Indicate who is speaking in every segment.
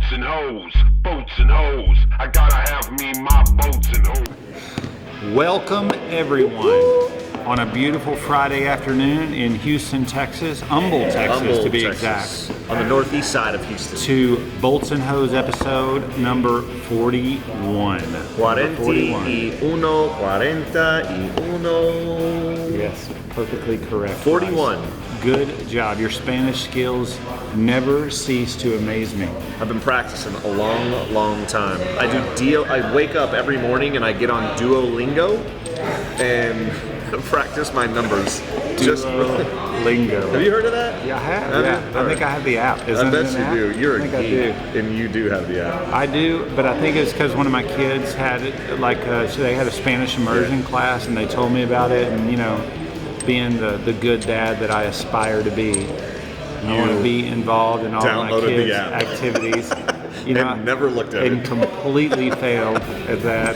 Speaker 1: boats and hoes, boats and hoes. I gotta have me my boats and hoes.
Speaker 2: Welcome everyone on a beautiful Friday afternoon in Houston, Texas, Humble, Texas to be exact.
Speaker 3: On the northeast side of Houston.
Speaker 2: To Bolts and Hose episode number 41.
Speaker 3: 41.
Speaker 2: Yes, perfectly correct.
Speaker 3: 41.
Speaker 2: Bryce. Good job. Your Spanish skills never cease to amaze me.
Speaker 3: I've been practicing a long, long time. I wake up every morning and I get on Duolingo and practice my numbers.
Speaker 2: Duolingo.
Speaker 3: Have you heard of that?
Speaker 2: Yeah, I have. Yeah. I think I have the app.
Speaker 3: I bet you do. You're a geek, and you do have the app.
Speaker 2: I do, but I think it's because one of my kids had it, so they had a Spanish immersion class, and they told me about it, and being the good dad that I aspire to be, I want to be involved in all my kids' activities.
Speaker 3: And never looked at it.
Speaker 2: And completely failed at that.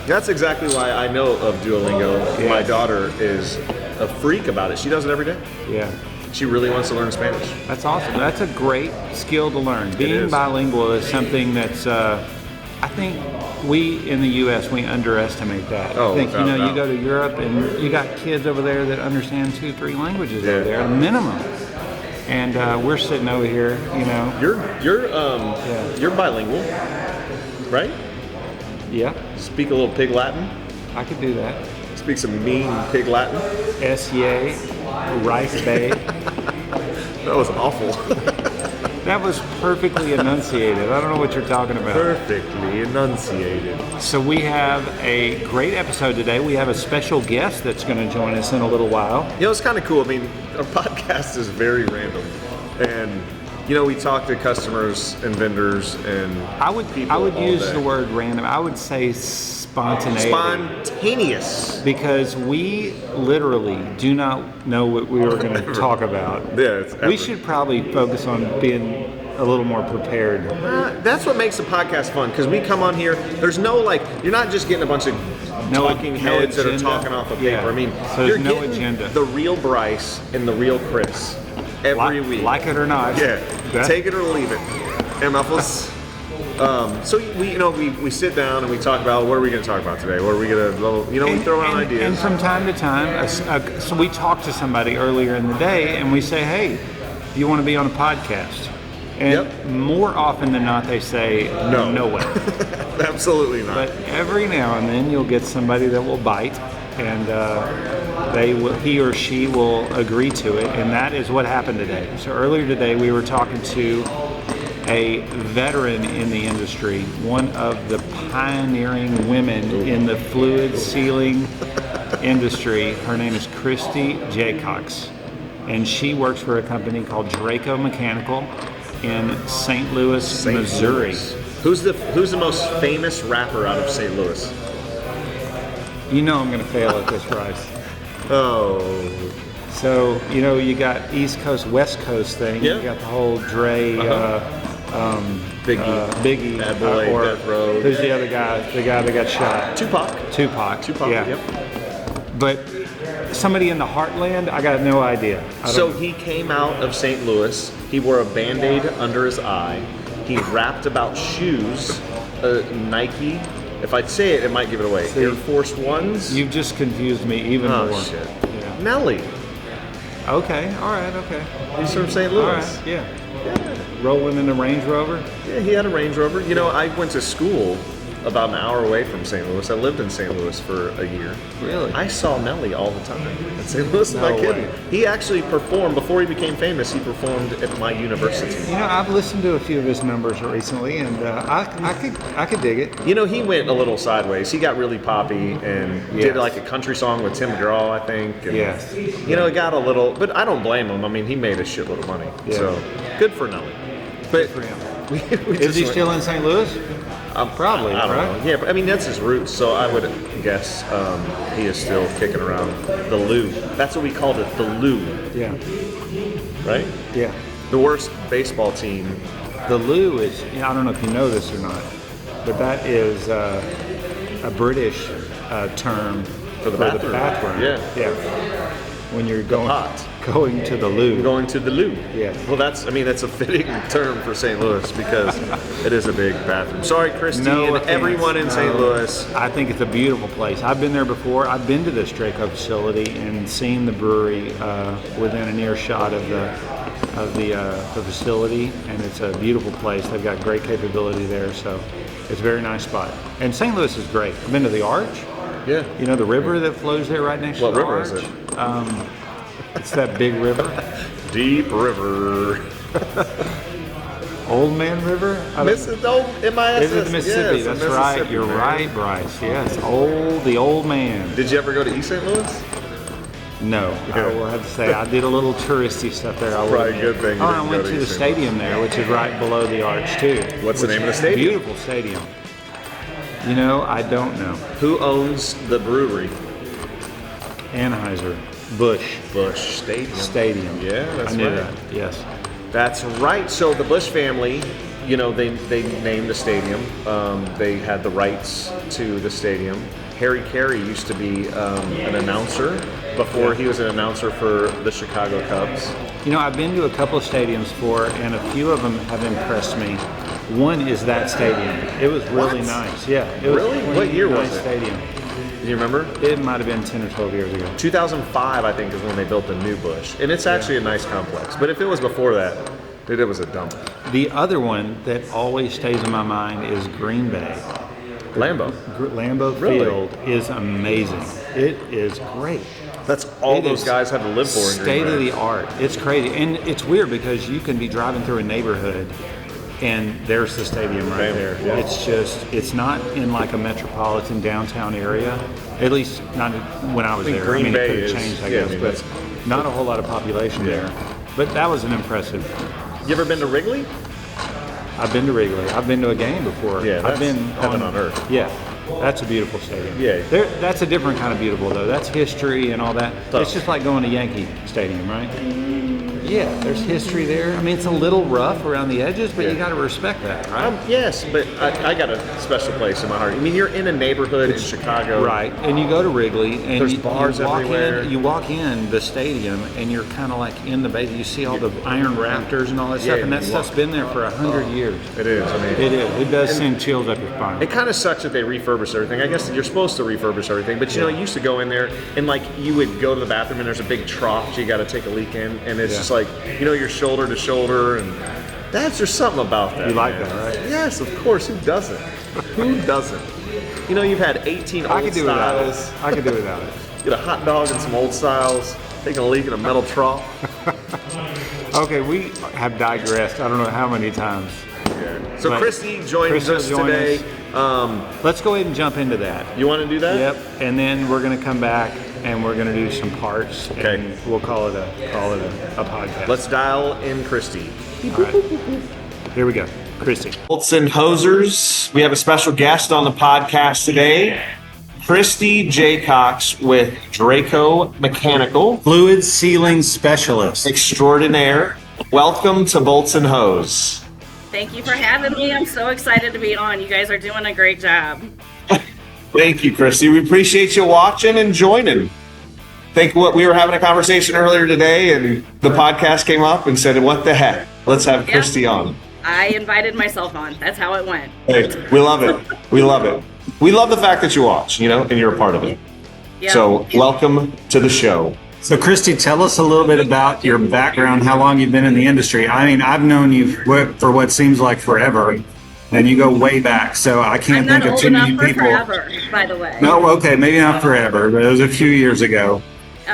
Speaker 3: That's exactly why I know of Duolingo. Yes. My daughter is a freak about it. She does it every day.
Speaker 2: Yeah.
Speaker 3: She really wants to learn Spanish.
Speaker 2: That's awesome. That's a great skill to learn. Being bilingual is something that's, I think we in the U.S., we underestimate that. I think, you go to Europe and you got kids over there that understand 2-3 languages over there, minimum. And we're sitting over here,
Speaker 3: You're bilingual, right?
Speaker 2: Yeah.
Speaker 3: Speak a little pig Latin?
Speaker 2: I could do that.
Speaker 3: Speak some mean pig Latin?
Speaker 2: S-yay, rice bay.
Speaker 3: That was awful.
Speaker 2: That was perfectly enunciated. I don't know what you're talking about.
Speaker 3: Perfectly enunciated.
Speaker 2: So we have a great episode today. We have a special guest that's going to join us in a little while.
Speaker 3: It's kind of cool. I mean, our podcast is very random. And, we talk to customers and vendors and
Speaker 2: I would use the word random. I would say spontaneity.
Speaker 3: Spontaneous.
Speaker 2: Because we literally do not know what we were going to talk about.
Speaker 3: Yeah,
Speaker 2: we should probably focus on being a little more prepared.
Speaker 3: That's what makes the podcast fun, because we come on here, there's no, you're not just getting a bunch of talking heads that are talking off of paper.
Speaker 2: Yeah.
Speaker 3: I mean,
Speaker 2: so
Speaker 3: you're
Speaker 2: no
Speaker 3: getting
Speaker 2: agenda.
Speaker 3: The real Bryce and the real Kris every week.
Speaker 2: Like it or not.
Speaker 3: Yeah. Take it or leave it. And Muffles. So we sit down and we talk about what are we going to talk about today? What are we going to, we throw out ideas.
Speaker 2: And from time to time, so we talk to somebody earlier in the day and we say, hey, do you want to be on a podcast? And more often than not, they say, no way.
Speaker 3: Absolutely not.
Speaker 2: But every now and then you'll get somebody that will bite and he or she will agree to it. And that is what happened today. So earlier today, we were talking to a veteran in the industry, one of the pioneering women in the fluid sealing industry. Her name is Christy Jaycox, and she works for a company called Draco Mechanical in St. Louis, Missouri.
Speaker 3: Who's the most famous rapper out of St. Louis?
Speaker 2: I'm going to fail at this, Bryce.
Speaker 3: Oh.
Speaker 2: So, you got East Coast, West Coast thing.
Speaker 3: Yeah.
Speaker 2: You got the whole Dre, Biggie,
Speaker 3: Bad Boy,
Speaker 2: or
Speaker 3: Death Row.
Speaker 2: Who's the other guy? The guy that got shot?
Speaker 3: Tupac.
Speaker 2: Yeah.
Speaker 3: Yep.
Speaker 2: But somebody in the heartland, I got no idea.
Speaker 3: So he came out of St. Louis. He wore a Band-Aid under his eye. He rapped about shoes, Nike. If I'd say it, it might give it away. Air Force Ones.
Speaker 2: You've just confused me even more.
Speaker 3: Oh, shit.
Speaker 2: Yeah.
Speaker 3: Nelly.
Speaker 2: Okay, all right, okay.
Speaker 3: He's from St. Louis.
Speaker 2: All right, yeah. Rolling in a Range Rover?
Speaker 3: Yeah, he had a Range Rover. I went to school about an hour away from St. Louis. I lived in St. Louis for a year.
Speaker 2: Really?
Speaker 3: I saw Nelly all the time at St. Louis.
Speaker 2: No
Speaker 3: Am I kidding?
Speaker 2: way.
Speaker 3: He actually performed, before he became famous, he performed at my university.
Speaker 2: I've listened to a few of his numbers recently, and I could dig it.
Speaker 3: He went a little sideways. He got really poppy and did like a country song with Tim McGraw, I think. And,
Speaker 2: yes.
Speaker 3: It got a little, but I don't blame him. I mean, he made a shitload of money. Yeah. So, good for Nelly. But
Speaker 2: good for him. Is he still in St. Louis? Probably,
Speaker 3: I don't
Speaker 2: right?
Speaker 3: know. Yeah, but that's his roots, so I would guess he is still kicking around the Lou. That's what we called it, the Lou.
Speaker 2: Yeah.
Speaker 3: Right?
Speaker 2: Yeah.
Speaker 3: The worst baseball team.
Speaker 2: The Lou is, I don't know if you know this or not, but that is a British term
Speaker 3: for the bathroom.
Speaker 2: Yeah. when you're
Speaker 3: pot.
Speaker 2: going to the loo.
Speaker 3: Going to the loo.
Speaker 2: Yes.
Speaker 3: Well, that's a fitting term for St. Louis because it is a big bathroom. Sorry, Christy, and
Speaker 2: offense.
Speaker 3: everyone in St. Louis.
Speaker 2: I think it's a beautiful place. I've been there before. I've been to this Draco facility and seen the brewery within an earshot of the facility, and it's a beautiful place. They've got great capability there, so it's a very nice spot. And St. Louis is great. I've been to the Arch.
Speaker 3: Yeah.
Speaker 2: You know the river that flows there right next to the
Speaker 3: river
Speaker 2: Arch?
Speaker 3: is it?
Speaker 2: It's that big river.
Speaker 3: Deep River.
Speaker 2: Old Man River?
Speaker 3: This is MISS.
Speaker 2: Is it Mississippi?
Speaker 3: Yes,
Speaker 2: That's
Speaker 3: Mississippi,
Speaker 2: right. You're
Speaker 3: man.
Speaker 2: right, Bryce. Yes, the old man.
Speaker 3: Did you ever go to East St. Louis?
Speaker 2: No, I will have to say I did a little touristy stuff there. I will
Speaker 3: Probably a
Speaker 2: admit.
Speaker 3: good thing you
Speaker 2: Oh,
Speaker 3: didn't
Speaker 2: I
Speaker 3: go
Speaker 2: went
Speaker 3: to
Speaker 2: to the
Speaker 3: East St.
Speaker 2: stadium there, which is right below the Arch too.
Speaker 3: What's the name of the stadium?
Speaker 2: Beautiful stadium. You know, I don't know.
Speaker 3: Who owns the brewery?
Speaker 2: Anheuser Busch
Speaker 3: Busch Stadium.
Speaker 2: Yeah,
Speaker 3: that's
Speaker 2: I knew
Speaker 3: right.
Speaker 2: that. Yes.
Speaker 3: That's right. So the Busch family, they named the stadium. They had the rights to the stadium. Harry Carey used to be an announcer before he was an announcer for the Chicago Cubs.
Speaker 2: You know, I've been to a couple of stadiums before, and a few of them have impressed me. One is that stadium. It was really
Speaker 3: What?
Speaker 2: nice. Yeah. It was
Speaker 3: Really?
Speaker 2: a clean,
Speaker 3: What year was
Speaker 2: nice
Speaker 3: it?
Speaker 2: Stadium.
Speaker 3: Do you remember?
Speaker 2: It might have been 10 or 12 years ago.
Speaker 3: 2005, I think, is when they built the new Busch. And it's actually a nice complex. But if it was before that, it was a dump.
Speaker 2: The other one that always stays in my mind is Green Bay. Lambeau
Speaker 3: Really?
Speaker 2: Field is amazing. It is great.
Speaker 3: That's all
Speaker 2: It
Speaker 3: those
Speaker 2: is
Speaker 3: guys had to live for in Green
Speaker 2: State
Speaker 3: Bay.
Speaker 2: of the art. It's crazy. And it's weird because you can be driving through a neighborhood and there's the stadium right there.
Speaker 3: Yeah.
Speaker 2: It's not in like a metropolitan downtown area. At least not when I was there.
Speaker 3: Green Bay
Speaker 2: it could
Speaker 3: is-
Speaker 2: have changed, I
Speaker 3: yeah,
Speaker 2: guess,
Speaker 3: I mean,
Speaker 2: but
Speaker 3: that's-
Speaker 2: not a whole lot of population there. But that was an impressive.
Speaker 3: You ever been to Wrigley?
Speaker 2: I've been to Wrigley. I've been to a game before.
Speaker 3: Yeah,
Speaker 2: I've
Speaker 3: that's
Speaker 2: been
Speaker 3: heaven on earth.
Speaker 2: Yeah, that's a beautiful stadium.
Speaker 3: Yeah.
Speaker 2: That's a different kind of beautiful though. That's history and all that.
Speaker 3: Tough.
Speaker 2: It's just like going to Yankee Stadium, right? Yeah, there's history there. I mean, it's a little rough around the edges, but you got to respect that, right?
Speaker 3: Yes, but I got a special place in my heart. I mean, you're in a neighborhood in Chicago.
Speaker 2: Right, and you go to Wrigley, and
Speaker 3: There's
Speaker 2: you
Speaker 3: bars
Speaker 2: walk
Speaker 3: everywhere.
Speaker 2: You walk in the stadium, and you're kind of like in the base. You see all the iron rafters and all that stuff,
Speaker 3: Yeah,
Speaker 2: and that
Speaker 3: you
Speaker 2: stuff's
Speaker 3: walk-
Speaker 2: been there for 100 years.
Speaker 3: It is. I mean,
Speaker 2: It is. It does send chills up your spine.
Speaker 3: it kind of sucks that they refurbish everything. I guess you're supposed to refurbish everything, but you used to go in there and like you would go to the bathroom and there's a big trough you got to take a leak in, and it's just like you're shoulder to shoulder, and there's something about that.
Speaker 2: You like
Speaker 3: man.
Speaker 2: that, right?
Speaker 3: Yes, of course. Who doesn't? Who doesn't? You've had 18
Speaker 2: I
Speaker 3: old
Speaker 2: could do without
Speaker 3: styles.
Speaker 2: it. I could do without it.
Speaker 3: Get a hot dog and some old styles. Taking a leak in a metal trough.
Speaker 2: Okay, we have digressed. I don't know how many times.
Speaker 3: So
Speaker 2: But
Speaker 3: Christy joins
Speaker 2: Christy
Speaker 3: us
Speaker 2: will join
Speaker 3: today.
Speaker 2: Let's go ahead and jump into that.
Speaker 3: You want to do that?
Speaker 2: Yep. And then we're going to come back and we're going to do some parts.
Speaker 3: Okay.
Speaker 2: And we'll call it a podcast.
Speaker 3: Let's dial in Christy.
Speaker 2: All right. Here we go. Christy.
Speaker 3: Bolts and Hosers. We have a special guest on the podcast today. Christy Jaycox with Draco Mechanical
Speaker 4: Fluid sealing specialist.
Speaker 3: Extraordinaire. Welcome to Bolts and Hose.
Speaker 5: Thank you for having me. I'm so excited to be on. You guys are doing a great job.
Speaker 3: Thank you, Christy. We appreciate you watching and joining. We were having a conversation earlier today, and the podcast came up and said, "What the heck? Let's have Christy on."
Speaker 5: I invited myself on. That's how it went.
Speaker 3: Hey, we love it. We love it. We love the fact that you watch, and you're a part of it.
Speaker 5: Yeah.
Speaker 3: So, welcome to the show.
Speaker 4: So, Christy, tell us a little bit about your background, how long you've been in the industry. I mean, I've known you for what seems like forever, and you go way back. So I
Speaker 5: I'm
Speaker 4: can't
Speaker 5: not
Speaker 4: think of
Speaker 5: old
Speaker 4: too
Speaker 5: enough
Speaker 4: many
Speaker 5: for
Speaker 4: people.
Speaker 5: forever, by the way.
Speaker 4: No, okay, maybe not forever, but it was a few years ago.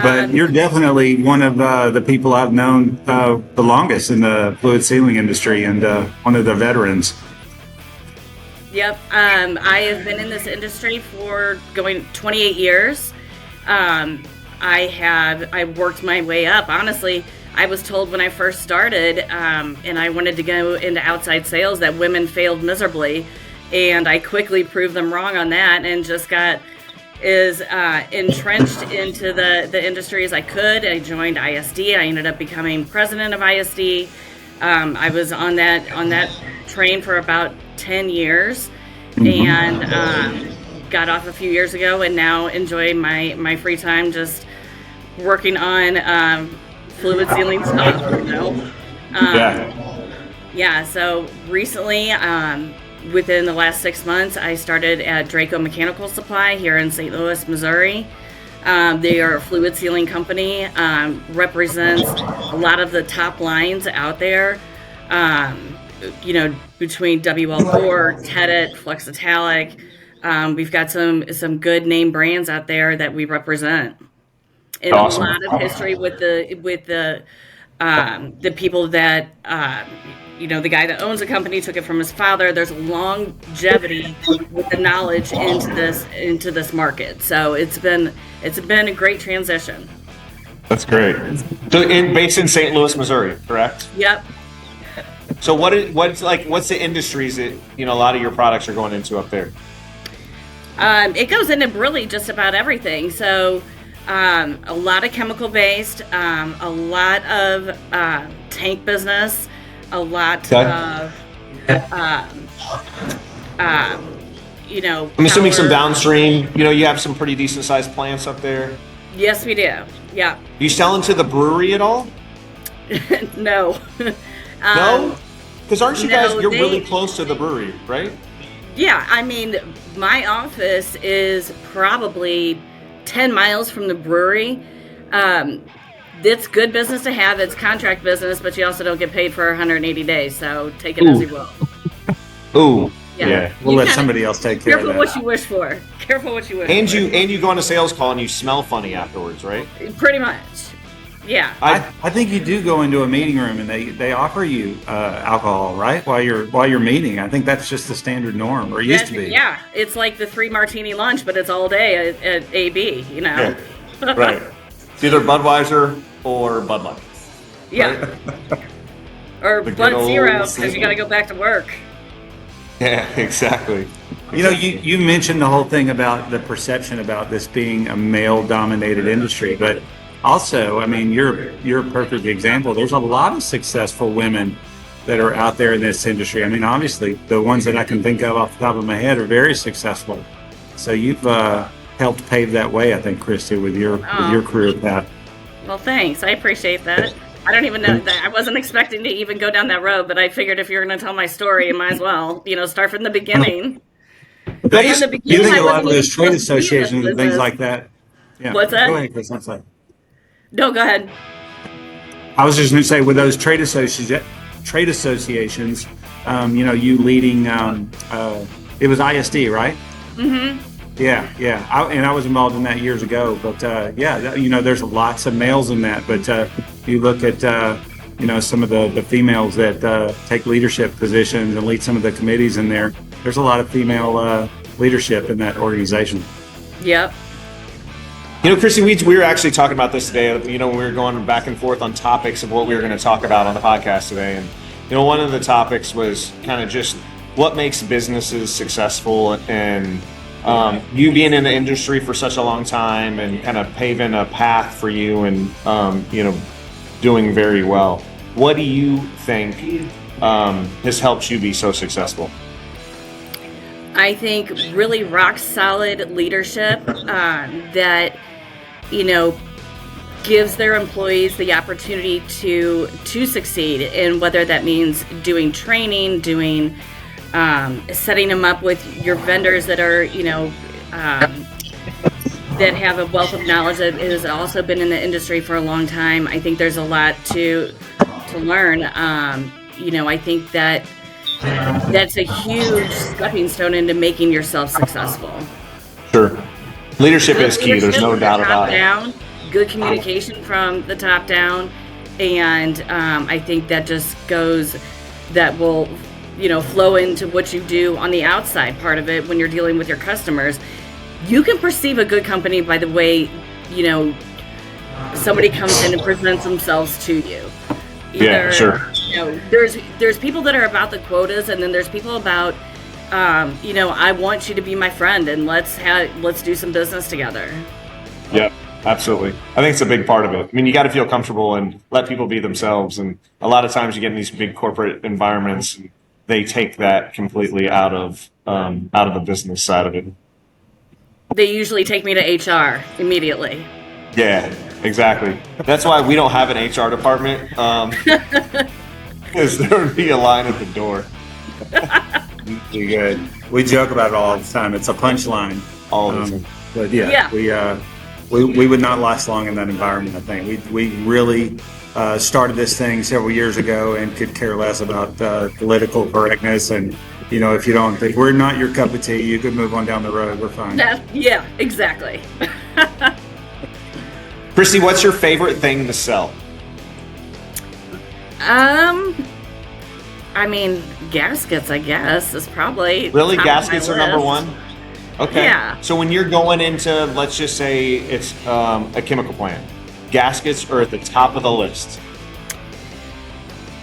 Speaker 4: But you're definitely one of the people I've known the longest in the fluid sealing industry, and one of the veterans.
Speaker 5: Yep. I have been in this industry for going 28 years. I worked my way up. Honestly, I was told when I first started, and I wanted to go into outside sales, that women failed miserably, and I quickly proved them wrong on that, and just got as entrenched into the industry as I could. I joined ISD. I ended up becoming president of ISD. I was on that train for about 10 years, and got off a few years ago, and now enjoy my free time just working on fluid sealing stuff, you know. Yeah, so recently, within the last 6 months, I started at Draco Mechanical Supply here in St. Louis, Missouri. They are a fluid sealing company, represents a lot of the top lines out there, you know, between WL4, Tedet, Flexitalic. We've got some good name brands out there that we represent. And
Speaker 3: Awesome.
Speaker 5: a lot of history with the people that you know, the guy that owns the company took it from his father. There's longevity with the knowledge into this market. So it's been a great transition.
Speaker 3: That's great. So based in St. Louis, Missouri, correct?
Speaker 5: Yep.
Speaker 3: So what's the industries that, you know, a lot of your products are going into up there?
Speaker 5: It goes into really just about everything. So a lot of chemical based, a lot of tank business, a lot of you know.
Speaker 3: I'm assuming some
Speaker 5: power.
Speaker 3: downstream. You know, you have some pretty decent sized plants up there.
Speaker 5: Yes, we do. Yeah.
Speaker 3: You selling to the brewery at all?
Speaker 5: No.
Speaker 3: No? Because aren't you guys, you're
Speaker 5: they-
Speaker 3: really close to the brewery, right?
Speaker 5: Yeah, I mean, my office is probably 10 miles from the brewery. It's good business to have. It's contract business, but you also don't get paid for 180 days, so take it as you will.
Speaker 3: Ooh.
Speaker 5: Yeah.
Speaker 4: We'll
Speaker 5: You
Speaker 4: let
Speaker 5: kinda-
Speaker 4: somebody else take care of
Speaker 5: Careful
Speaker 4: that.
Speaker 5: what you wish for. Careful what you wish
Speaker 3: And
Speaker 5: for.
Speaker 3: you go on a sales call and you smell funny afterwards, right?
Speaker 5: Pretty much. Yeah.
Speaker 4: I think you do go into a meeting room and they offer you alcohol, right? While you're meeting. I think that's just the standard norm, or it used to be.
Speaker 5: Yeah. It's like the 3 martini lunch, but it's all day at AB, you know?
Speaker 3: Right. It's either Budweiser or Bud Light.
Speaker 5: Yeah. Or
Speaker 3: The good
Speaker 5: Bud
Speaker 3: old
Speaker 5: Zero, because
Speaker 3: sleeping.
Speaker 5: you got to go back to work.
Speaker 3: Yeah, exactly.
Speaker 4: You know, you mentioned the whole thing about the perception about this being a male-dominated industry, but also, I mean, you're a perfect example. There's a lot of successful women that are out there in this industry. I mean, obviously, the ones that I can think of off the top of my head are very successful. So you've helped pave that way, I think, Kristi, with your career path.
Speaker 5: Well, thanks. I appreciate that. I don't even know that. I wasn't expecting to even go down that road, but I figured if you're going to tell my story, you might as well, you know, start from the beginning.
Speaker 3: That
Speaker 5: From
Speaker 3: is-
Speaker 5: the
Speaker 4: You
Speaker 5: beginning,
Speaker 4: think
Speaker 5: I
Speaker 4: a lot of
Speaker 5: wasn't
Speaker 4: those
Speaker 5: even
Speaker 4: trade
Speaker 5: supposed to be in this
Speaker 4: associations and things
Speaker 5: business.
Speaker 4: like that. Yeah.
Speaker 5: What's that?
Speaker 4: Go ahead, Chris. I'm sorry.
Speaker 5: No, go ahead.
Speaker 4: I was just going to say, with those trade associations, you know, you leading, it was ISD, right? Mm-hmm. Yeah. I was involved in that years ago, but you know, there's lots of males in that. But you look at, you know, some of the females that take leadership positions and lead some of the committees in there. There's a lot of female leadership in that organization.
Speaker 5: Yep.
Speaker 3: You know, Kristi, we were actually talking about this today. You know, we were going back and forth on topics of what we were going to talk about on the podcast today. And, you know, one of the topics was kind of just what makes businesses successful, and you being in the industry for such a long time and kind of paving a path for you and, you know, doing very well. What do you think has helped you be so successful?
Speaker 5: I think really rock solid leadership that, you know, gives their employees the opportunity to succeed, and whether that means doing training, doing setting them up with your vendors that are, you know, that have a wealth of knowledge that has also been in the industry for a long time. I think there's a lot to learn. You know, I think that's a huge stepping stone into making yourself successful.
Speaker 3: Sure. Leadership is key. There's no
Speaker 5: Leadership
Speaker 3: doubt
Speaker 5: from the top
Speaker 3: about it.
Speaker 5: down, good communication from the top down, and I think that just that will, you know, flow into what you do on the outside part of it when you're dealing with your customers. You can perceive a good company by the way, you know, somebody comes in and presents themselves to you.
Speaker 3: Yeah, sure.
Speaker 5: You know, there's people that are about the quotas, and then there's people about, you know, I want you to be my friend, and let's do some business together.
Speaker 3: Yeah, absolutely. I think it's a big part of it. I mean, you got to feel comfortable and let people be themselves. And a lot of times you get in these big corporate environments, and they take that completely out of the business side of it.
Speaker 5: They usually take me to HR immediately.
Speaker 3: Yeah, Exactly. That's why we don't have an HR department. Because there would be a line at the door.
Speaker 4: Pretty good. We joke about it all the time. It's a punchline.
Speaker 3: All the time.
Speaker 4: But we would not last long in that environment. I think we really started this thing several years ago and could care less about political correctness. And if we're not your cup of tea, you could move on down the road. We're fine.
Speaker 5: Yeah, exactly.
Speaker 3: Kristi, what's your favorite thing to sell?
Speaker 5: I mean, gaskets, I guess, is probably
Speaker 3: Really?
Speaker 5: top
Speaker 3: Gaskets
Speaker 5: of
Speaker 3: are
Speaker 5: my
Speaker 3: number
Speaker 5: list.
Speaker 3: one? Okay.
Speaker 5: Yeah.
Speaker 3: So when you're going into, let's just say it's a chemical plant, gaskets are at the top of the list.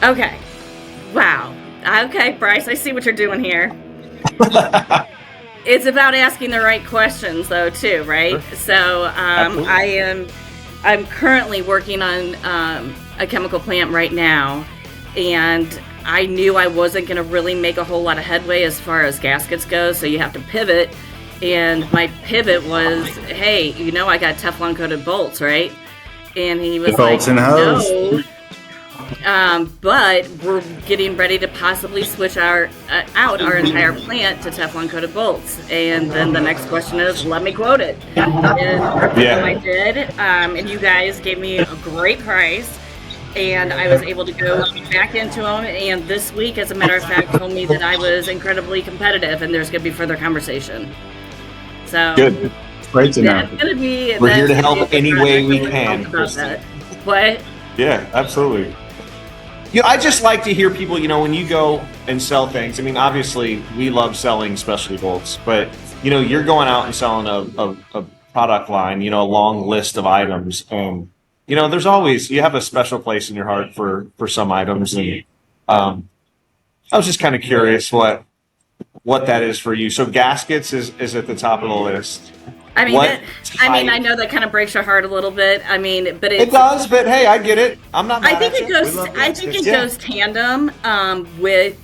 Speaker 5: Okay. Wow. Okay, Bryce, I see what you're doing here. It's about asking the right questions, though, too, right?
Speaker 3: Sure.
Speaker 5: So
Speaker 3: Absolutely.
Speaker 5: I'm currently working on a chemical plant right now, and I knew I wasn't going to really make a whole lot of headway as far as gaskets go, so you have to pivot. And my pivot was, hey, I got Teflon coated bolts, right? And he was
Speaker 4: Bolts
Speaker 5: like,
Speaker 4: and hose.
Speaker 5: no. But we're getting ready to possibly switch out our entire plant to Teflon coated bolts. And then the next question is, let me quote it. And I did. And you guys gave me a great price. And I was able to go back into them. And this week, as a matter of fact, told me that I was incredibly competitive and there's going to be further conversation. So
Speaker 3: Good.
Speaker 4: Great to know.
Speaker 5: that's going to be.
Speaker 3: We're here to
Speaker 5: that's gonna
Speaker 3: help
Speaker 5: be a
Speaker 3: any
Speaker 5: good
Speaker 3: way
Speaker 5: project.
Speaker 3: we
Speaker 5: Really
Speaker 3: can,
Speaker 5: pumped about
Speaker 3: Kristi.
Speaker 5: that. What?
Speaker 3: Yeah, absolutely. I just like to hear people, when you go and sell things. I mean, obviously, we love selling specialty bolts, but, you're going out and selling a product line, a long list of items. And, there's always, you have a special place in your heart for some items. And I was just kind of curious what that is for you. So gaskets is at the top of the list.
Speaker 5: I mean,
Speaker 3: What
Speaker 5: I know that kind of breaks your heart a little bit. I mean, but
Speaker 3: It does, but hey, I get it. I'm not mad
Speaker 5: I think
Speaker 3: at
Speaker 5: it
Speaker 3: you.
Speaker 5: goes. I think it goes tandem with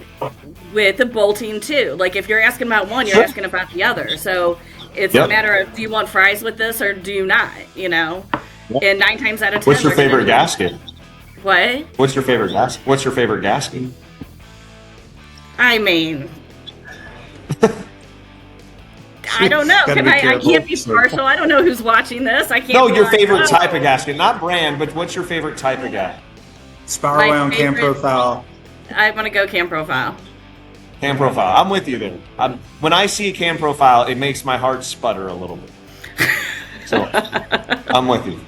Speaker 5: the bolting too. Like if you're asking about one, you're
Speaker 3: Sure.
Speaker 5: asking about the other. So it's
Speaker 3: Yep.
Speaker 5: a matter of, do you want fries with this or do you not? And 9 times out of 10.
Speaker 3: What's your
Speaker 5: we're gonna
Speaker 3: favorite
Speaker 5: do-
Speaker 3: gasket?
Speaker 5: What?
Speaker 3: What's your favorite gasket? What's your favorite gasket?
Speaker 5: I mean. I don't know.
Speaker 4: Gotta be
Speaker 5: I
Speaker 4: careful.
Speaker 5: can't be partial. I don't know who's watching this. I can't.
Speaker 3: No,
Speaker 5: be
Speaker 3: your
Speaker 5: like,
Speaker 3: favorite
Speaker 5: oh.
Speaker 3: type of gasket, not brand, but what's your favorite type of gasket?
Speaker 4: Spiral
Speaker 5: My
Speaker 4: wound cam
Speaker 5: favorite-
Speaker 4: profile.
Speaker 5: I want to go cam profile.
Speaker 3: Cam profile. I'm with you there. When I see a cam profile, it makes my heart sputter a little bit. So I'm with you.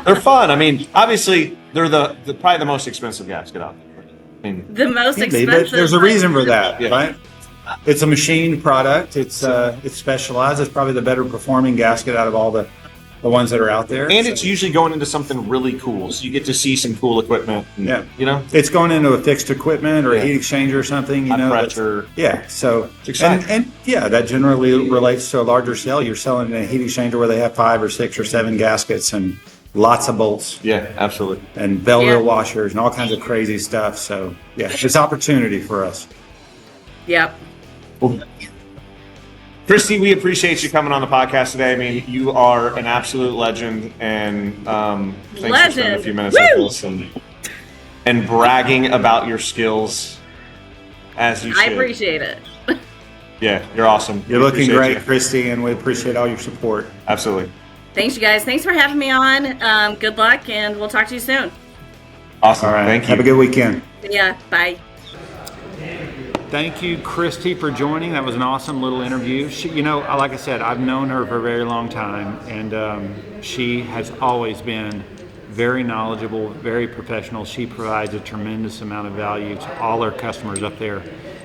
Speaker 3: They're fun. I mean, obviously, they're the probably the most expensive gasket out there. I mean,
Speaker 5: The most
Speaker 4: Maybe,
Speaker 5: expensive.
Speaker 4: but there's a reason for that,
Speaker 3: Yeah.
Speaker 4: right? It's a machined product. It's specialized. It's probably the better performing gasket out of all the ones that are out there.
Speaker 3: and
Speaker 4: So,
Speaker 3: it's usually going into something really cool, so you get to see some cool equipment. And,
Speaker 4: Yeah. it's going into a fixed equipment or
Speaker 3: Yeah.
Speaker 4: a heat exchanger or something.
Speaker 3: High
Speaker 4: that's-
Speaker 3: pressure.
Speaker 4: Yeah. So
Speaker 3: It's exciting.
Speaker 4: and that generally relates to a larger sale. You're selling a heat exchanger where they have 5 or 6 or 7 gaskets and lots of bolts
Speaker 3: Yeah, absolutely.
Speaker 4: and bell
Speaker 5: Yeah.
Speaker 4: reel washers and all kinds of crazy stuff. So yeah, it's opportunity for us.
Speaker 5: Yep.
Speaker 3: Kristi, we appreciate you coming on the podcast today. I mean, you are an absolute legend, and thanks for spending a few minutes
Speaker 5: Woo!
Speaker 3: with us and bragging about your skills as you should.
Speaker 5: I appreciate it.
Speaker 3: Yeah, you're awesome.
Speaker 4: You're
Speaker 3: We
Speaker 4: looking
Speaker 3: appreciate
Speaker 4: great,
Speaker 3: you.
Speaker 4: Christy, and we appreciate all your support.
Speaker 3: Absolutely.
Speaker 5: Thanks, you guys. Thanks for having me on. Good luck, and we'll talk to you soon.
Speaker 3: Awesome.
Speaker 4: All right.
Speaker 3: Thank you.
Speaker 4: Have a good weekend.
Speaker 5: Yeah. Bye.
Speaker 2: Thank you, Christy, for joining. That was an awesome little interview. She, like I said, I've known her for a very long time, and she has always been very knowledgeable, very professional. She provides a tremendous amount of value to all our customers up there.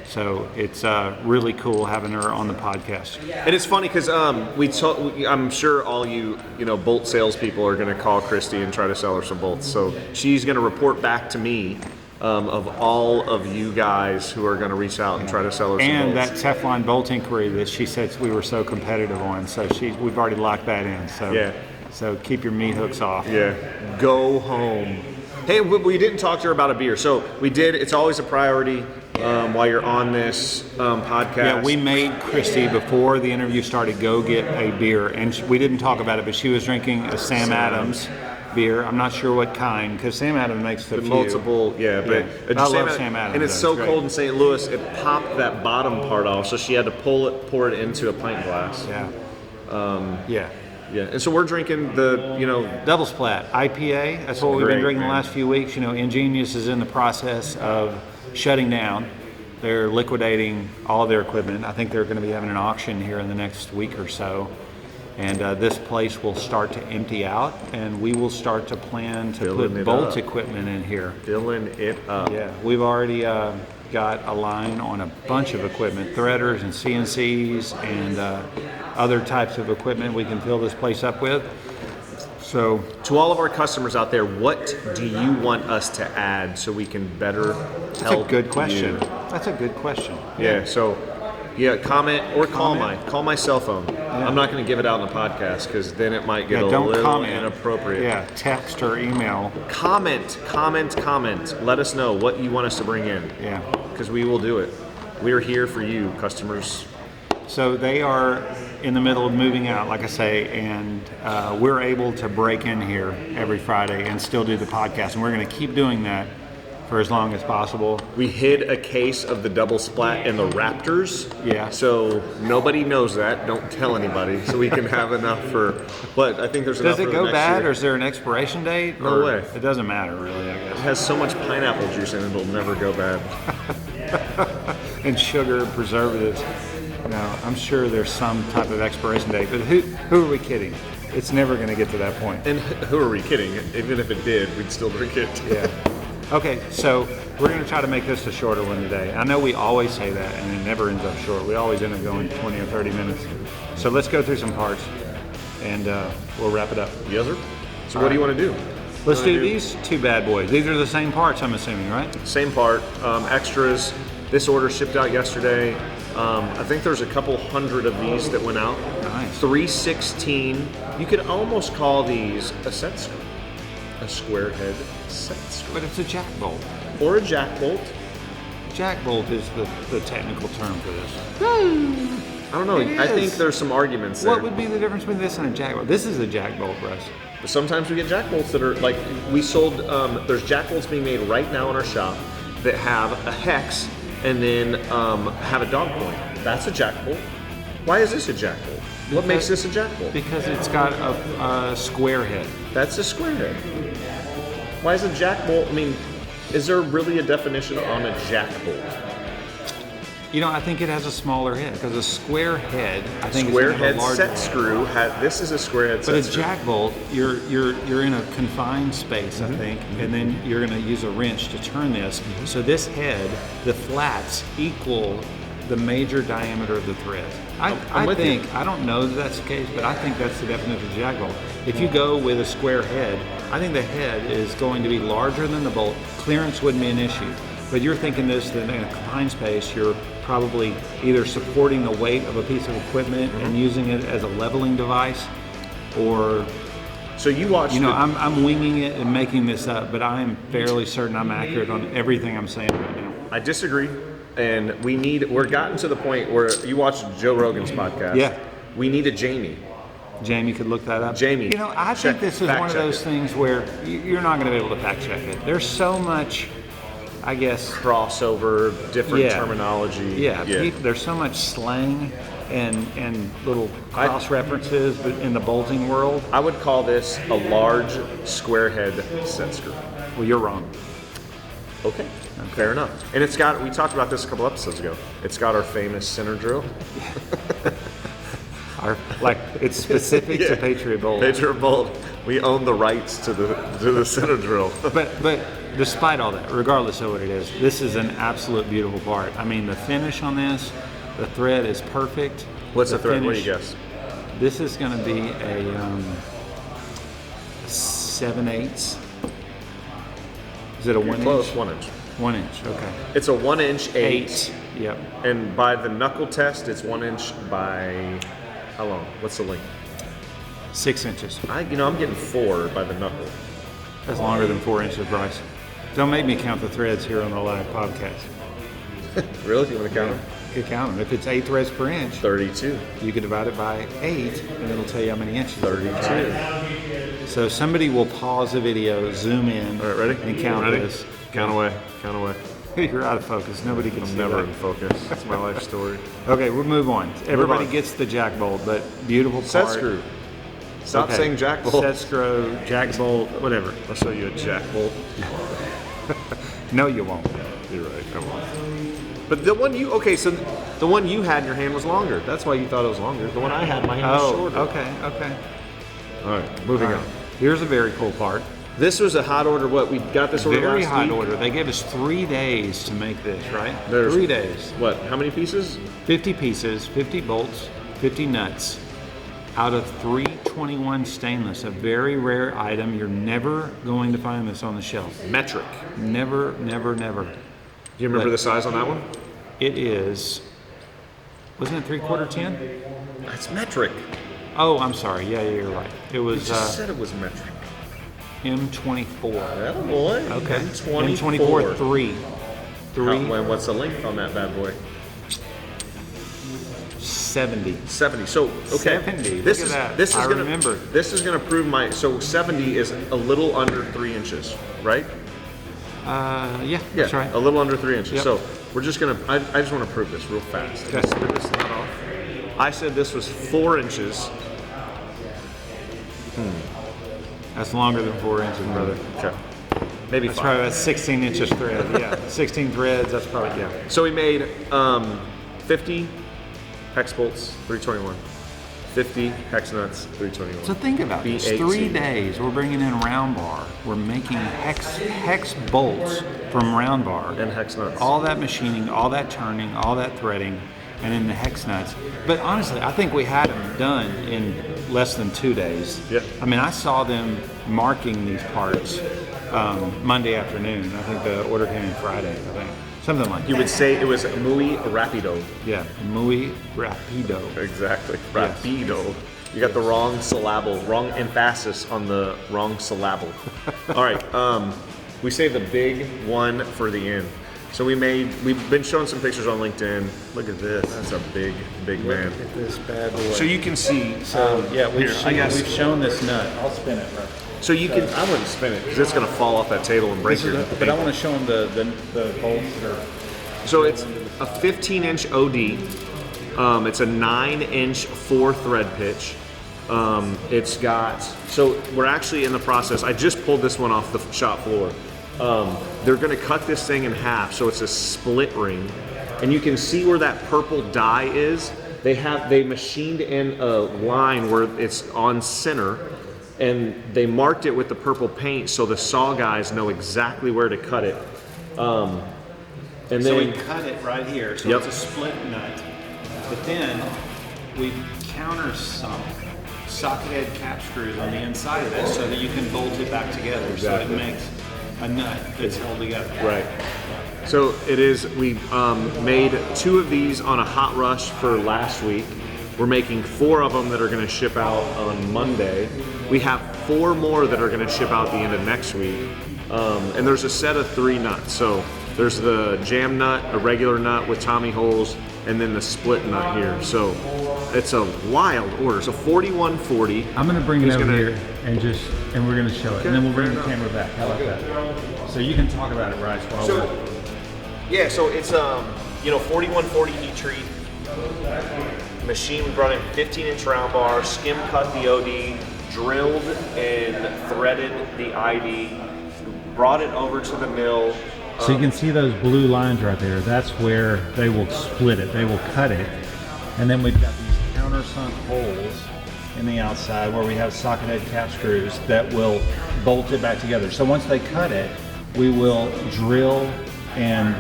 Speaker 2: So it's really cool having her on the podcast.
Speaker 3: And it's funny because I'm sure all you bolt salespeople are going to call Kristi and try to sell her some bolts. So she's going to report back to me of all of you guys who are going to reach out and try to sell her some
Speaker 2: And
Speaker 3: bolts.
Speaker 2: that Teflon bolt inquiry that she said we were so competitive on. So we've already locked that in. So
Speaker 3: Yeah.
Speaker 2: So keep your meat hooks off.
Speaker 3: Yeah, go home. Hey, we didn't talk to her about a beer. So we did. It's always a priority while you're on this podcast.
Speaker 2: Yeah, we made Christy, before the interview started, go get a beer. And we didn't talk about it, but she was drinking a Sam Adams beer. I'm not sure what kind, because Sam Adams makes the few.
Speaker 3: Multiple, but
Speaker 2: I love Sam Adams.
Speaker 3: and it's so cold in St. Louis, it popped that bottom part off, so she had to pour it into a pint glass.
Speaker 2: Yeah.
Speaker 3: Yeah, and so we're drinking the,
Speaker 2: Double Splat IPA. That's what we've been drinking the last few weeks. Ingenious is in the process of shutting down. They're liquidating all of their equipment. I think they're going to be having an auction here in the next week or so. And this place will start to empty out, and we will start to plan to put bolt equipment in here.
Speaker 3: Filling it up.
Speaker 2: Yeah, we've already got a line on a bunch of equipment, threaders and CNCs and other types of equipment we can fill this place up with. So,
Speaker 3: to all of our customers out there, what do you want us to add so we can better help?
Speaker 2: That's a good question.
Speaker 3: You?
Speaker 2: That's a good question.
Speaker 3: Yeah. So, comment or call my cell phone. Yeah. I'm not going to give it out on the podcast because then it might get a little inappropriate.
Speaker 2: Yeah, text or email.
Speaker 3: Comment. Let us know what you want us to bring in.
Speaker 2: Yeah,
Speaker 3: because we will do it. We are here for you, customers.
Speaker 2: So they are in the middle of moving out, like I say, and we're able to break in here every Friday and still do the podcast, and we're going to keep doing that for as long as possible.
Speaker 3: We hid a case of the Double Splat and the Raptors.
Speaker 2: Yeah.
Speaker 3: So nobody knows that. Don't tell anybody. So we can have enough for. But I think there's enough.
Speaker 2: Does it
Speaker 3: for
Speaker 2: go
Speaker 3: the next
Speaker 2: bad,
Speaker 3: year.
Speaker 2: or is there an expiration date?
Speaker 3: No way.
Speaker 2: It doesn't matter, really. I guess
Speaker 3: it has so much pineapple juice in it, it'll never go bad.
Speaker 2: And sugar, preservatives. No, I'm sure there's some type of expiration date, but who are we kidding? It's never going to get to that point.
Speaker 3: And who are we kidding? Even if it did, we'd still drink it.
Speaker 2: Yeah. Okay, so we're going to try to make this a shorter one today. I know we always say that, and it never ends up short. We always end up going 20 or 30 minutes. So let's go through some parts, and we'll wrap it up.
Speaker 3: Yes, sir. So what do you want to do?
Speaker 2: Let's do these two bad boys. These are the same parts, I'm assuming, right?
Speaker 3: Same part, extras. This order shipped out yesterday. I think there's a couple hundred of these that went out.
Speaker 2: Nice.
Speaker 3: 316. You could almost call these a set screw. A square head set screw.
Speaker 2: But it's a jack bolt.
Speaker 3: Or a jack bolt.
Speaker 2: Jack bolt is the technical term for this.
Speaker 3: I don't know. I think there's some arguments there.
Speaker 2: What would be the difference between this and a jack bolt? This is a jack bolt, Bryce.
Speaker 3: Sometimes we get jack bolts that are like, we sold, there's jack bolts being made right now in our shop that have a hex and then have a dog point. That's a jack bolt. Why is this a jack bolt? What makes this a jack bolt?
Speaker 2: Because it's got a square head.
Speaker 3: That's a square head. Why is a jack bolt, is there really a definition on a jack bolt?
Speaker 2: I think it has a smaller head because a square head. I think
Speaker 3: square
Speaker 2: is
Speaker 3: head
Speaker 2: a large
Speaker 3: set screw. This is a square head set screw.
Speaker 2: But a jack bolt, you're in a confined space, I think, and then you're going to use a wrench to turn this. So this head, the flats equal the major diameter of the thread. I think I don't know that that's the case, but I think that's the definition of a jack bolt. If you go with a square head, I think the head is going to be larger than the bolt. Clearance wouldn't be an issue. But you're thinking this that in a confined space, you're probably either supporting the weight of a piece of equipment and using it as a leveling device, or
Speaker 3: so you watch.
Speaker 2: I'm winging it and making this up, but I am fairly certain I'm accurate on everything I'm saying right now.
Speaker 3: I disagree, and we're gotten to the point where you watch Joe Rogan's podcast.
Speaker 2: Yeah,
Speaker 3: we need a Jamie.
Speaker 2: Jamie could look that up.
Speaker 3: Jamie,
Speaker 2: I think this is one of those things where you're not going to be able to fact check it. There's so much, I guess,
Speaker 3: crossover, different terminology.
Speaker 2: Yeah. There's so much slang and little cross references in the bolting world.
Speaker 3: I would call this a large square head set screw.
Speaker 2: Well, you're wrong.
Speaker 3: Okay. Fair enough. And we talked about this a couple episodes ago. It's got our famous center drill.
Speaker 2: It's specific to Patriot bolt.
Speaker 3: Patriot bolt. We own the rights to the center drill.
Speaker 2: But despite all that, regardless of what it is, this is an absolute beautiful part. The finish on this, the thread is perfect.
Speaker 3: What's the thread? What do you guess?
Speaker 2: This is going to be a 7/8. Is it a 1 inch?
Speaker 3: Close, 1 inch.
Speaker 2: 1 inch, okay.
Speaker 3: It's a 1 inch 8.
Speaker 2: Yep.
Speaker 3: And by the knuckle test, it's 1 inch by how long? What's the length?
Speaker 2: 6 inches.
Speaker 3: I'm getting 4 by the knuckle.
Speaker 2: That's longer than 4 inches, Bryce. Don't make me count the threads here on the live podcast.
Speaker 3: Really? You want to count them?
Speaker 2: You count them. If it's 8 threads per inch,
Speaker 3: 32.
Speaker 2: you could divide it by 8, and it'll tell you how many inches.
Speaker 3: 32.
Speaker 2: So somebody will pause the video, zoom in,
Speaker 3: All right, ready?
Speaker 2: and count
Speaker 3: Ready?
Speaker 2: this.
Speaker 3: Count away. Count away.
Speaker 2: You're out of focus. Nobody can see
Speaker 3: I'm never
Speaker 2: that.
Speaker 3: in focus. That's my life story.
Speaker 2: Okay, we'll move on. Everybody
Speaker 3: on.
Speaker 2: gets the jack bolt, but beautiful part.
Speaker 3: Set screw. Stop
Speaker 2: Okay.
Speaker 3: saying jack bolt.
Speaker 2: Set screw, jack bolt, whatever.
Speaker 3: I'll show you a jack bolt.
Speaker 2: No, you won't.
Speaker 3: You're right. Come on. But the one so the one you had in your hand was longer. That's why you thought it was longer. The one I had in my hand was
Speaker 2: Oh,
Speaker 3: shorter.
Speaker 2: okay.
Speaker 3: All right, moving
Speaker 2: All
Speaker 3: on.
Speaker 2: right. Here's a very cool part.
Speaker 3: This was a hot order. What we got this order
Speaker 2: Very
Speaker 3: last
Speaker 2: hot
Speaker 3: week.
Speaker 2: order. They gave us 3 days to make this, right?
Speaker 3: There's-
Speaker 2: 3 days.
Speaker 3: What? How many pieces?
Speaker 2: 50 pieces, 50 bolts, 50 nuts, out of 321 stainless. A very rare item. You're never going to find this on the shelf.
Speaker 3: Metric.
Speaker 2: Never, never, never.
Speaker 3: Do you remember the size on that one?
Speaker 2: It is, wasn't it 3/4 10?
Speaker 3: That's metric.
Speaker 2: Oh, I'm sorry. Yeah, you're right. It
Speaker 3: You
Speaker 2: was
Speaker 3: just said it was metric.
Speaker 2: M24.
Speaker 3: Oh boy.
Speaker 2: Okay.
Speaker 3: M24.
Speaker 2: 3.
Speaker 3: What's the length on that bad boy?
Speaker 2: 70.
Speaker 3: 70. So okay.
Speaker 2: 70.
Speaker 3: This
Speaker 2: Look
Speaker 3: is
Speaker 2: at that.
Speaker 3: this is
Speaker 2: I
Speaker 3: gonna
Speaker 2: remember.
Speaker 3: This is gonna prove my 70 is a little under 3 inches, right?
Speaker 2: Yeah, that's right.
Speaker 3: A little under 3 inches.
Speaker 2: Yep.
Speaker 3: So we're just gonna. I just want to prove this real fast.
Speaker 2: Okay.
Speaker 3: Spin this knot off. I said this was 4 inches.
Speaker 2: That's longer than 4 inches, brother.
Speaker 3: Okay. Maybe
Speaker 2: That's
Speaker 3: 5.
Speaker 2: probably about 16 inches thread. Yeah, 16 threads. That's probably, yeah.
Speaker 3: So we made 50 hex bolts, 321. 50 hex nuts, 321.
Speaker 2: So think about this.
Speaker 3: B18.
Speaker 2: 3 days, we're bringing in round bar. We're making hex bolts from round bar.
Speaker 3: And hex nuts.
Speaker 2: All that machining, all that turning, all that threading, and then the hex nuts. But honestly, I think we had them done in less than 2 days.
Speaker 3: Yeah.
Speaker 2: I mean, I saw them marking these parts Monday afternoon. I think the order came in Friday, I think. Something like
Speaker 3: You
Speaker 2: that.
Speaker 3: would say it was muy rapido.
Speaker 2: Yeah, muy rapido.
Speaker 3: Exactly.
Speaker 2: Yes.
Speaker 3: Rapido. You got the wrong syllable, wrong emphasis on the wrong syllable. All right. We saved the big one for the end. So we've been showing some pictures on LinkedIn. Look at this. That's a big man.
Speaker 2: Look at this bad boy.
Speaker 3: So you can see.
Speaker 2: Yeah, we've
Speaker 3: Here,
Speaker 2: shown this nut. I'll spin it, right?
Speaker 3: So you can. I wouldn't spin it because it's going to fall off that table and break your.
Speaker 2: But I want to show them the bolts that are.
Speaker 3: So it's a 15-inch OD. It's a 9-inch 4-thread pitch. It's got. So we're actually in the process. I just pulled this one off the shop floor. They're going to cut this thing in half, so it's a split ring, and you can see where that purple dye is. They machined in a line where it's on center, and they marked it with the purple paint, so the saw guys know exactly where to cut it. And
Speaker 2: So
Speaker 3: then
Speaker 2: we cut it right here, so
Speaker 3: Yep.
Speaker 2: it's a split nut. But then we countersunk socket head cap screws on the inside of this so that you can bolt it back together.
Speaker 3: Exactly.
Speaker 2: So it makes a nut that's held together.
Speaker 3: Right. So it is. We made 2 of these on a hot rush for last week. We're making 4 of them that are going to ship out on Monday. We have 4 more that are going to ship out the end of next week. And there's a set of 3 nuts. So there's the jam nut, a regular nut with Tommy holes, and then the split nut here. So it's a wild order. So 4140.
Speaker 6: I'm going to bring it
Speaker 3: Who's
Speaker 6: over
Speaker 3: gonna-
Speaker 6: here and we're going to show it, and then we'll bring the camera back. How about that? So you can talk about it, Bryce, while
Speaker 3: So
Speaker 6: we're...
Speaker 3: yeah, so it's 4140 heat treat machine. We brought in 15-inch round bar, skim cut the OD, drilled and threaded the ID, brought it over to the mill.
Speaker 6: So you can see those blue lines right there. That's where they will split it. They will cut it. And then we've got these countersunk holes in the outside where we have socket head cap screws that will bolt it back together. So once they cut it, we will drill and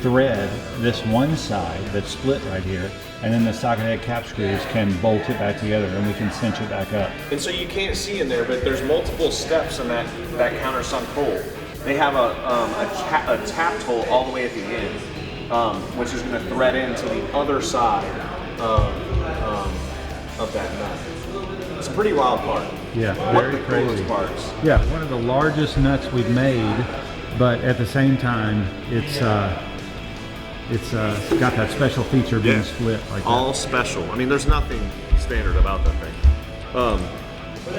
Speaker 6: thread this one side that's split right here, and then the socket head cap screws can bolt it back together and we can cinch it back up.
Speaker 3: And so you can't see in there, but there's multiple steps in that countersunk hole. They have a tapped hole all the way at the end, which is going to thread into the other side of that nut. It's a pretty wild part.
Speaker 6: Yeah,
Speaker 3: One
Speaker 6: very
Speaker 3: of the coolest
Speaker 6: crazy.
Speaker 3: parts.
Speaker 6: Yeah, one of the largest nuts we've made, but at the same time, it's It's got that special feature being
Speaker 3: Yeah.
Speaker 6: split like
Speaker 3: All special. I mean, there's nothing standard about that thing.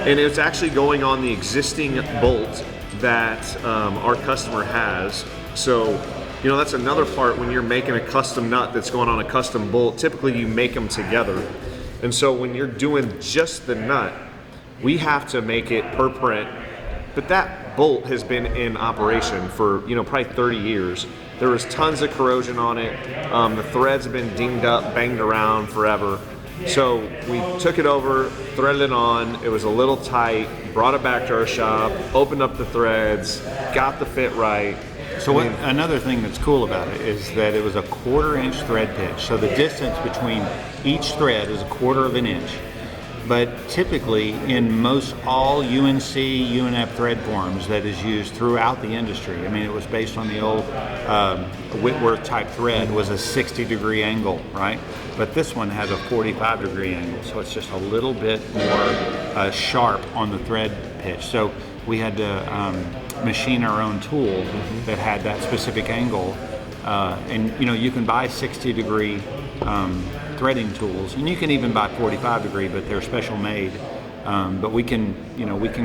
Speaker 3: And it's actually going on the existing bolt that our customer has. So, that's another part when you're making a custom nut that's going on a custom bolt. Typically, you make them together. And so when you're doing just the nut, we have to make it per print. But that bolt has been in operation for, probably 30 years. There was tons of corrosion on it. The threads have been dinged up, banged around forever. So we took it over, threaded it on. It was a little tight, brought it back to our shop, opened up the threads, got the fit right.
Speaker 2: So another thing that's cool about it is that it was a 1/4 inch thread pitch. So the distance between each thread is a 1/4 of an inch. But typically in most all UNC, UNF thread forms that is used throughout the industry, I mean, it was based on the old Whitworth type thread, was a 60-degree angle, right? But this one has a 45-degree angle, so it's just a little bit more sharp on the thread pitch. So we had to machine our own tool that had that specific angle. And you can buy 60-degree threading tools, and you can even buy 45-degree, but they're special made. But we can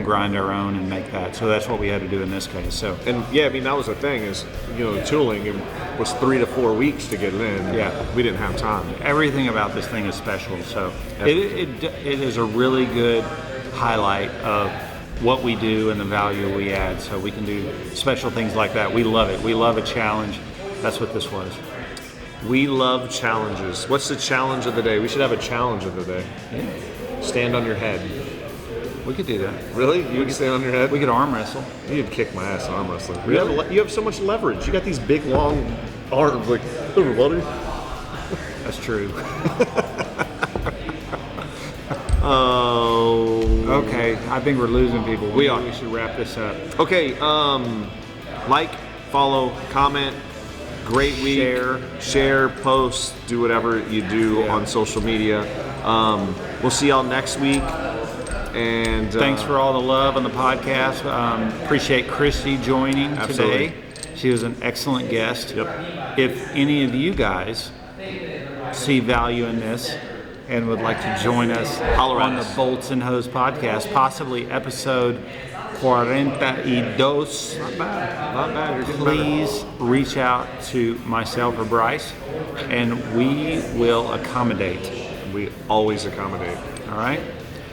Speaker 2: grind our own and make that. So that's what we had to do in this case. So
Speaker 3: that was the thing is, the tooling was 3 to 4 weeks to get it in.
Speaker 2: Yeah.
Speaker 3: We didn't have time.
Speaker 2: Everything about this thing is special. So it is a really good highlight of what we do and the value we add. So we can do special things like that. We love it. We love a challenge. That's what this was.
Speaker 3: We love challenges. What's the challenge of the day? We should have a challenge of the day.
Speaker 2: Yeah.
Speaker 3: Stand on your head.
Speaker 2: We could do that.
Speaker 3: Really? You could stand on your head?
Speaker 2: We could arm wrestle.
Speaker 3: You'd kick my ass in arm wrestling.
Speaker 2: Really?
Speaker 3: You have so much leverage. You got these big, long arms. Like, everybody.
Speaker 2: That's true.
Speaker 3: Oh.
Speaker 2: Okay, I think we're losing people.
Speaker 3: We are.
Speaker 2: We should wrap this up.
Speaker 3: Okay, like, follow, comment, great week. Share, post, do whatever you do on social media. We'll see y'all next week. And
Speaker 2: thanks for all the love on the podcast. Appreciate Christy joining
Speaker 3: Absolutely.
Speaker 2: today. She was an excellent guest.
Speaker 3: Yep.
Speaker 2: If any of you guys see value in this and would like to join us on the Bolts and Hose podcast, possibly episode 42.
Speaker 3: Not bad. You're getting
Speaker 2: Please reach out to myself or Bryce, and we will accommodate.
Speaker 3: better. We always accommodate.
Speaker 2: All right?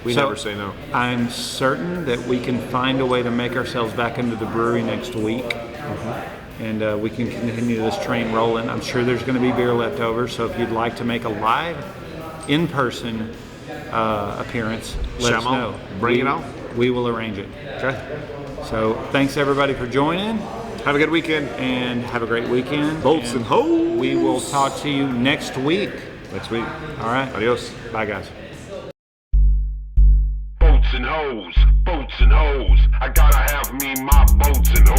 Speaker 3: We never say no.
Speaker 2: I'm certain that we can find a way to make ourselves back into the brewery next week. And we can continue this train rolling. I'm sure there's going to be beer left over, so if you'd like to make a live, in-person appearance, let us know.
Speaker 3: Bring it on.
Speaker 2: We will arrange it.
Speaker 3: Okay.
Speaker 2: So thanks everybody for joining,
Speaker 3: Have a good weekend.
Speaker 2: and have a great weekend.
Speaker 3: Bolts and hose.
Speaker 2: We will talk to you next week.
Speaker 3: Next week.
Speaker 2: All right.
Speaker 3: Adios.
Speaker 2: Bye, guys.
Speaker 1: Boats and hoes, I gotta have me my boats and hoes.